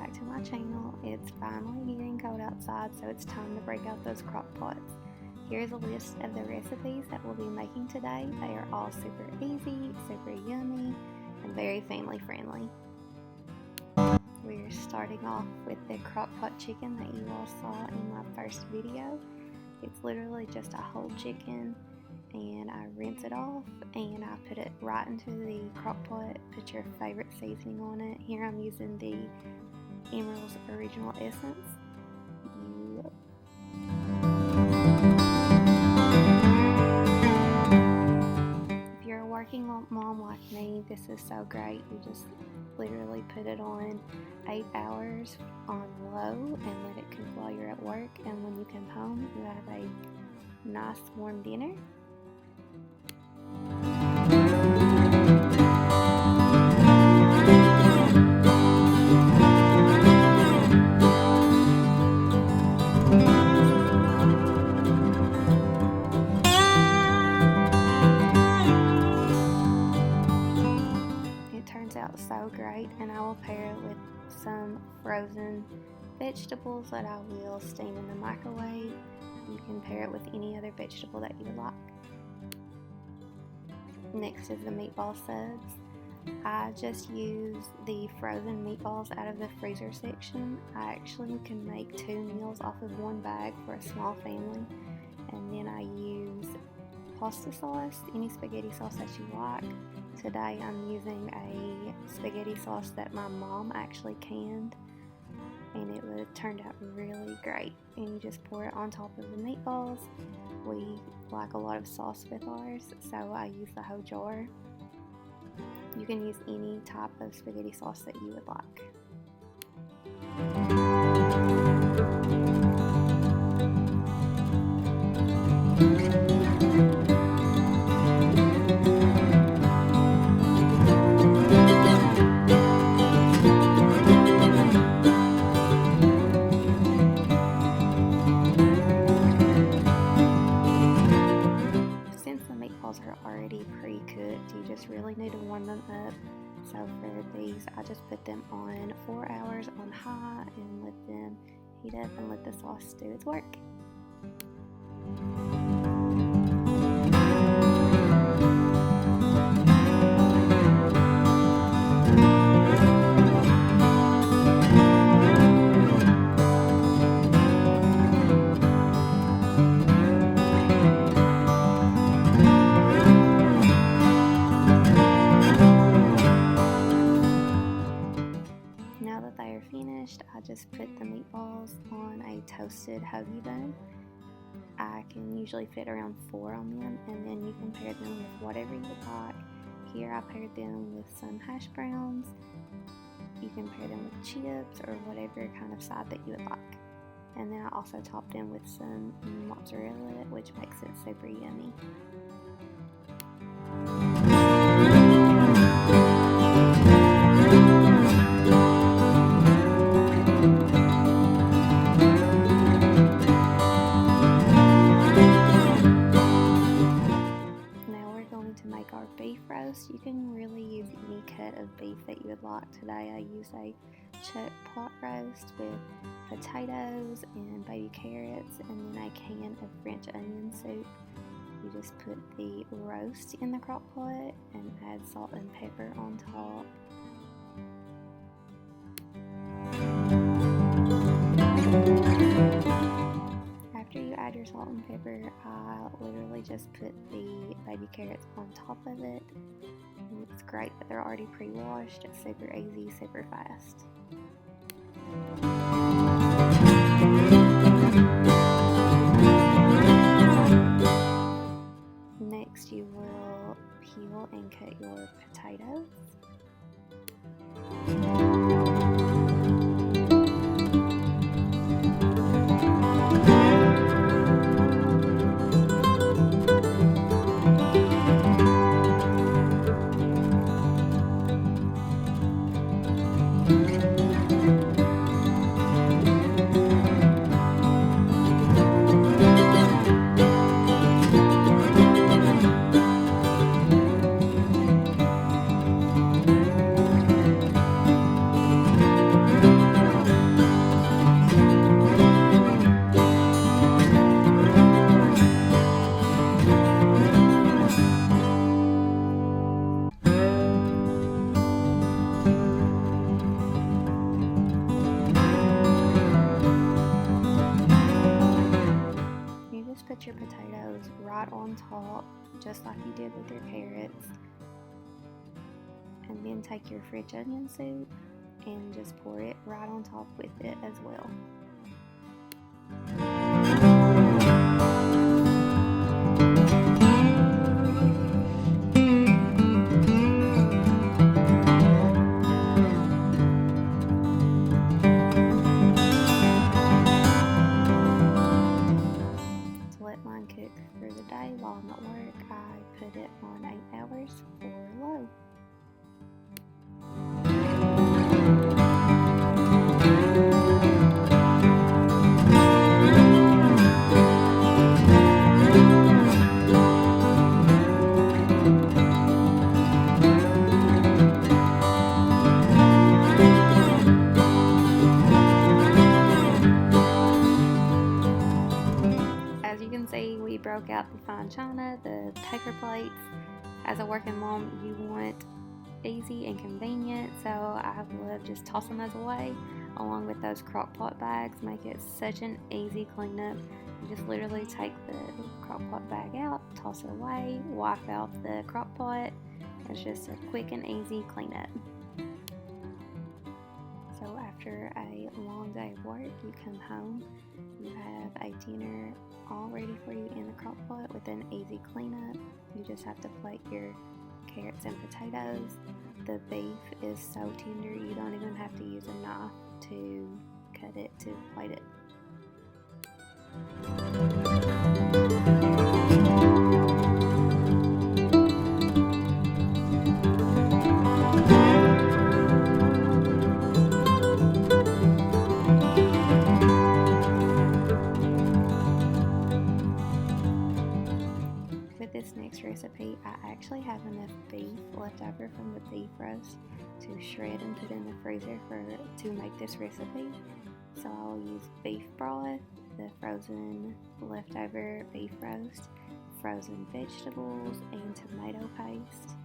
back to my channel. It's finally getting cold outside, so it's time to break out those crock pots. Here's a list of the recipes that we'll be making today. They are all super easy, super yummy, and very family friendly. We're starting off with the Crockpot Chicken that you all saw in my first video. It's literally just a whole chicken, and I rinse it off and I put it right into the crock pot. Put your favorite seasoning on it. Here I'm using the Emerald's Original Essence. If you're a working mom like me, this is so great. You just literally put it on 8 hours on low and let it cook while you're at work, and when you come home you have a nice warm dinner. It turns out so great, and I will pair it with some frozen vegetables that I will steam in the microwave. You can pair it with any other vegetable that you would like. Next is the Meatball Subs. I just use the frozen meatballs out of the freezer section. I actually can make 2 meals off of 1 bag for a small family. And then I use pasta sauce, any spaghetti sauce that you like. Today I'm using a spaghetti sauce that my mom actually canned, and it turned out really great. And you just pour it on top of the meatballs. We like a lot of sauce with ours, so I use the whole jar. You can use any type of spaghetti sauce that you would like. Are already pre-cooked, you just really need to warm them up. So for these, I just put them on 4 hours on high and let them heat up and let the sauce do its work. Now that they are finished, I just put the meatballs on a toasted hoagie bun. I can usually fit around 4 on them, and then you can pair them with whatever you like. Here I paired them with some hash browns. You can pair them with chips or whatever kind of side that you would like. And then I also topped them with some mozzarella, which makes it super yummy. You can really use any cut of beef that you would like. Today I use a chuck pot roast with potatoes and baby carrots, and then a can of French onion soup. You just put the roast in the crock pot and add salt and pepper on top. After you add your salt and pepper, I literally just put the baby carrots on top of it. And it's great that they're already pre-washed. It's super easy, super fast. Next, you will peel and cut your potatoes. just like you did with your carrots. And then take your French onion soup and just pour it right on top with it as well. To let mine cook through the day while I'm at work, I put it on 8 hours or low. As you can see, we broke out the fine china, the paper plates. As a working mom, you want easy and convenient, so I love just tossing those away along with those crockpot bags. Make it such an easy cleanup. You just literally take the crockpot bag out, toss it away, wipe out the crockpot. It's just a quick and easy cleanup. So after a long day of work, you come home, you have a dinner all ready for you in the crockpot with an easy cleanup. You just have to plate your carrots and potatoes. The beef is so tender you don't even have to use a knife to cut it to plate it. With this next recipe, I actually have enough beef left over from the beef roast to shred and put in the freezer to make this recipe. So I'll use beef broth, the frozen leftover beef roast, frozen vegetables, and tomato paste.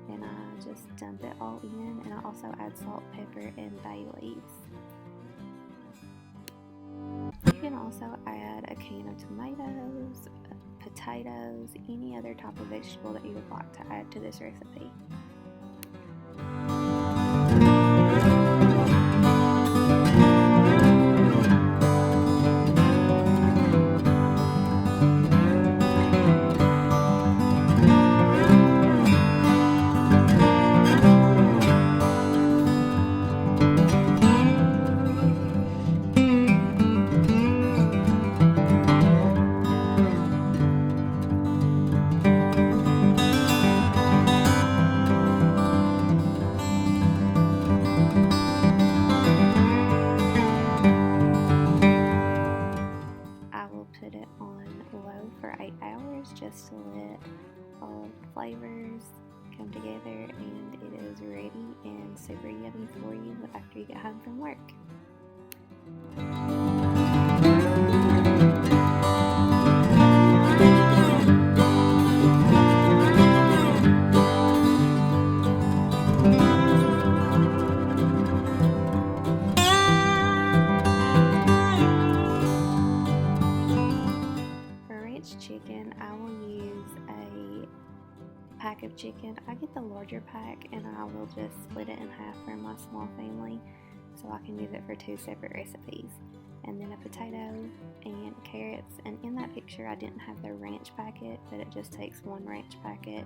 And I just dump it all in, and I also add salt, pepper, and bay leaves. You can also add a can of tomatoes, potatoes, any other type of vegetable that you would like to add to this recipe. Put it on low for 8 hours just to let all the flavors come together, and it is ready and super yummy for you after you get home from work. Chicken, I will use a pack of chicken. I get the larger pack and I will just split it in half for my small family so I can use it for 2 separate recipes. And then a potato and carrots, and in that picture I didn't have the ranch packet, but it just takes 1 ranch packet.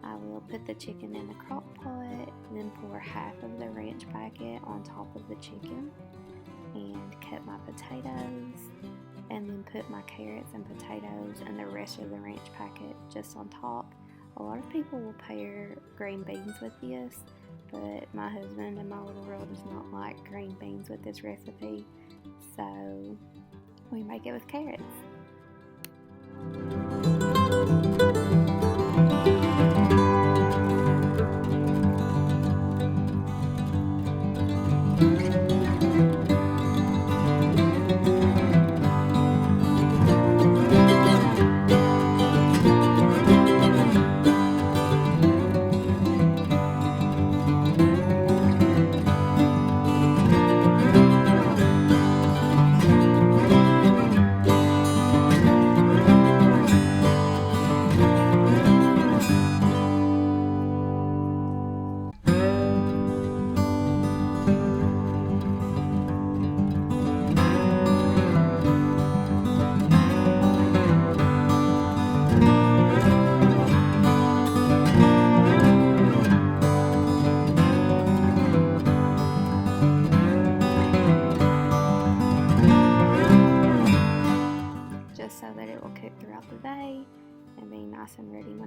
I will put the chicken in the crock pot, then pour half of the ranch packet on top of the chicken and cut my potatoes, and then put my carrots and potatoes and the rest of the ranch packet just on top. A lot of people will pair green beans with this, but my husband and my little girl does not like green beans with this recipe, so we make it with carrots.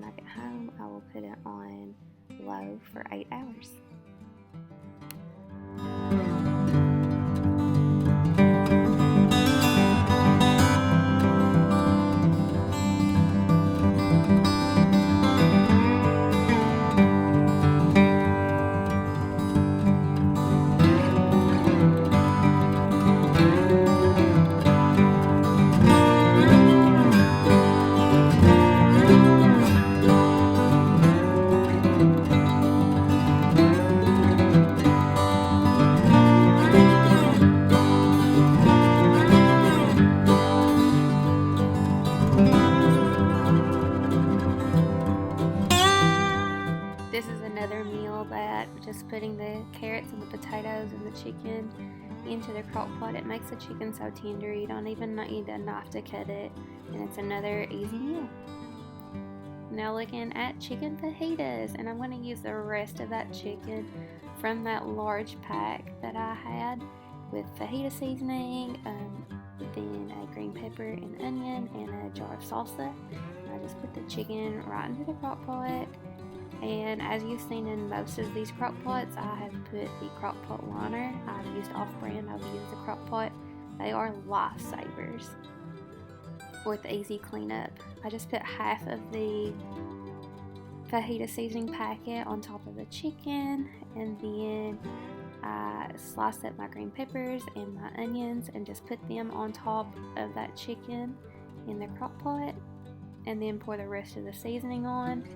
when I get home, I will put it on low for 8 hours. This is another meal that just putting the carrots and the potatoes and the chicken into the crock pot, it makes the chicken so tender you don't even need a knife to cut it, and it's another easy meal. Now looking at chicken fajitas, and I'm going to use the rest of that chicken from that large pack that I had with fajita seasoning, then a green pepper and onion, and a jar of salsa. I just put the chicken right into the crock pot. And as you've seen in most of these crock pots, I have put the crock pot liner. I've used off-brand, I've used the crock pot. They are lifesavers with easy cleanup. I just put half of the fajita seasoning packet on top of the chicken, and then I sliced up my green peppers and my onions and just put them on top of that chicken in the crock pot, and then pour the rest of the seasoning on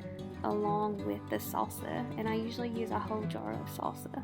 along with the salsa, and I usually use a whole jar of salsa.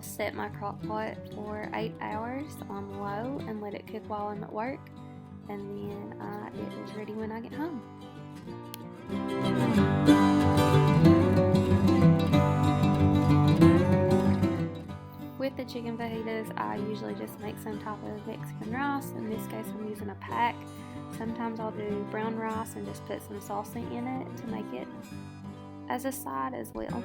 Set my crock pot for 8 hours on low and let it cook while I'm at work, and then it is ready when I get home. With the chicken fajitas, I usually just make some type of Mexican rice. In this case, I'm using a pack. Sometimes I'll do brown rice and just put some salsa in it to make it as a side as well.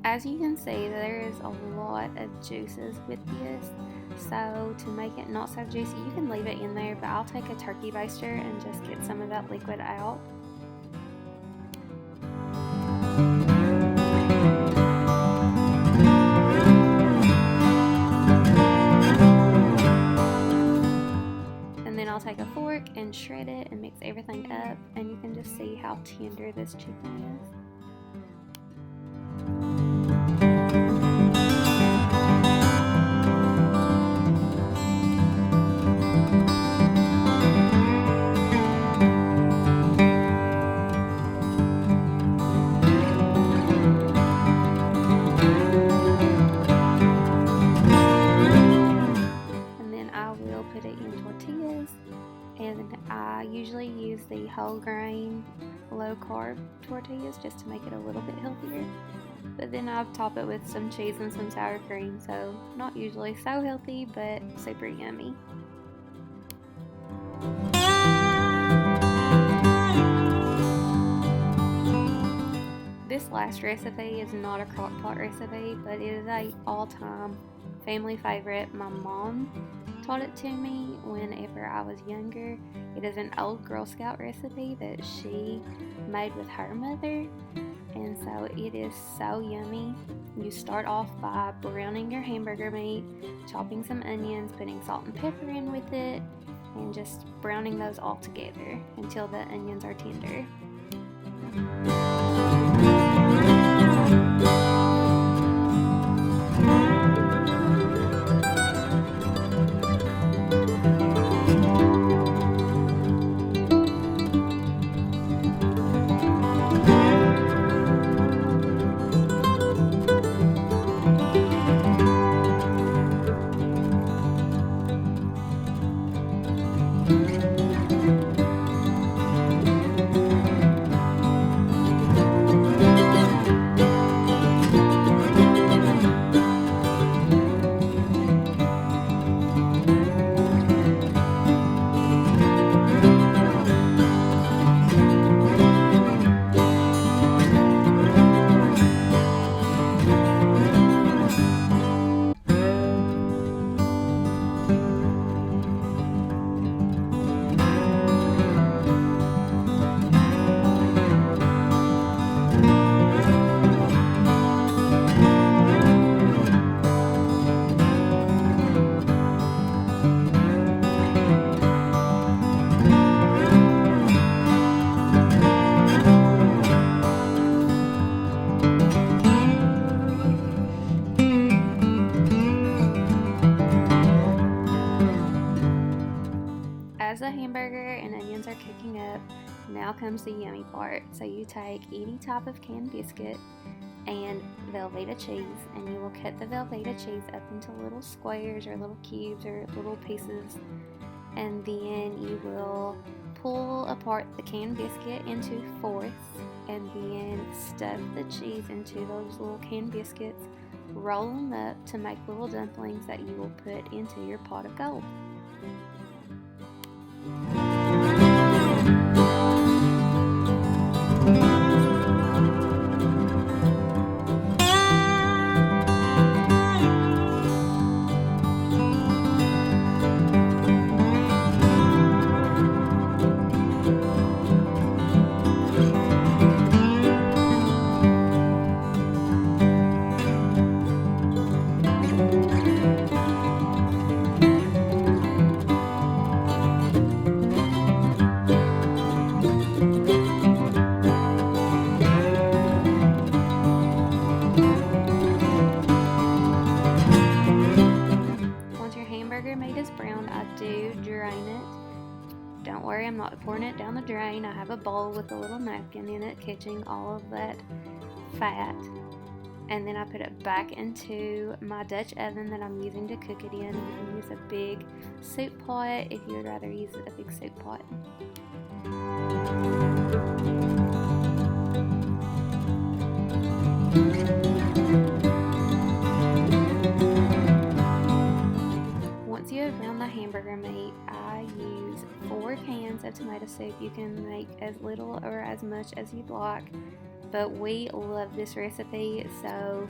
As you can see, there is a lot of juices with this, So to make it not so juicy, you can leave it in there, but I'll take a turkey baster and just get some of that liquid out. And then I'll take a fork and shred it and mix everything up, and you can just see how tender this chicken is. Put it in tortillas, and I usually use the whole grain low carb tortillas just to make it a little bit healthier, but then I top it with some cheese and some sour cream, so not usually so healthy but super yummy. This last recipe is not a crockpot recipe, but it is a all-time family favorite. My mom taught it to me whenever I was younger. It is an old Girl Scout recipe that she made with her mother, and so it is so yummy. You start off by browning your hamburger meat, chopping some onions, putting salt and pepper in with it, and just browning those all together until the onions are tender. As the hamburger and onions are cooking up, now comes the yummy part. So you take any type of canned biscuit and Velveeta cheese, and you will cut the Velveeta cheese up into little squares or little cubes or little pieces, and then you will pull apart the canned biscuit into fourths, and then stuff the cheese into those little canned biscuits, roll them up to make little dumplings that you will put into your pot of gold. Don't worry, I'm not pouring it down the drain. I have a bowl with a little napkin in it, catching all of that fat. And then I put it back into my Dutch oven that I'm using to cook it in. You can use a big soup pot if you would rather use a big soup pot. Once you have browned the hamburger meat, I use 4 cans of tomato soup. You can make as little or as much as you'd like, but we love this recipe, so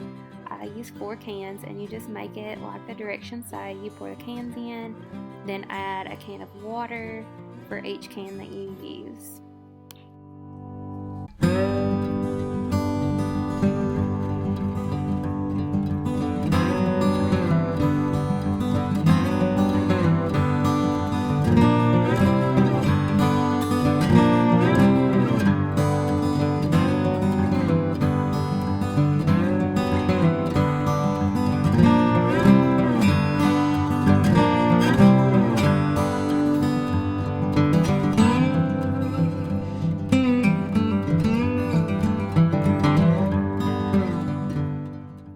I I use 4 cans, and you just make it like the directions say. You pour the cans in, then add a can of water for each can that you use.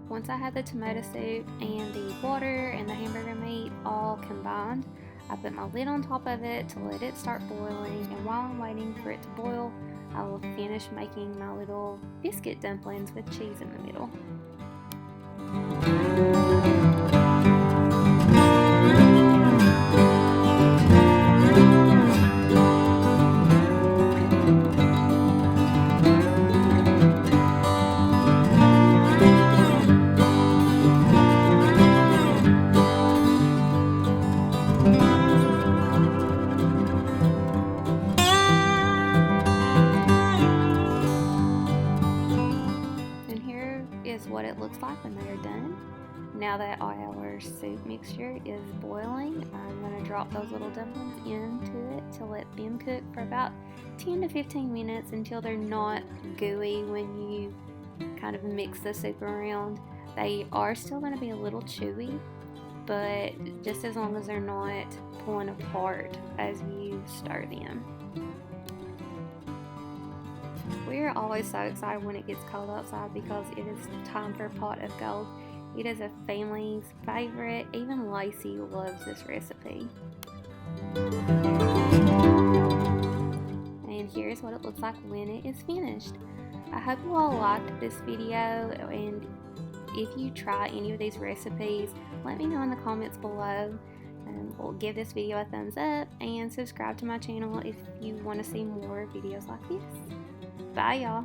Once I had the tomato soup and the water and the hamburger meat all combined, I put my lid on top of it to let it start boiling, and while I'm waiting for it to boil, I will finish making my little biscuit dumplings with cheese in the middle. Is what it looks like when they're done. Now that our soup mixture is boiling, I'm going to drop those little dumplings into it to let them cook for about 10 to 15 minutes until they're not gooey when you kind of mix the soup around. They are still going to be a little chewy, but just as long as they're not pulling apart as you stir them. We're always so excited when it gets cold outside because it is time for pot of gold. It is a family's favorite. Even Lacey loves this recipe. And here's what it looks like when it is finished. I hope you all liked this video, and if you try any of these recipes, let me know in the comments below. We'll give this video a thumbs up and subscribe to my channel if you want to see more videos like this. Bye, y'all.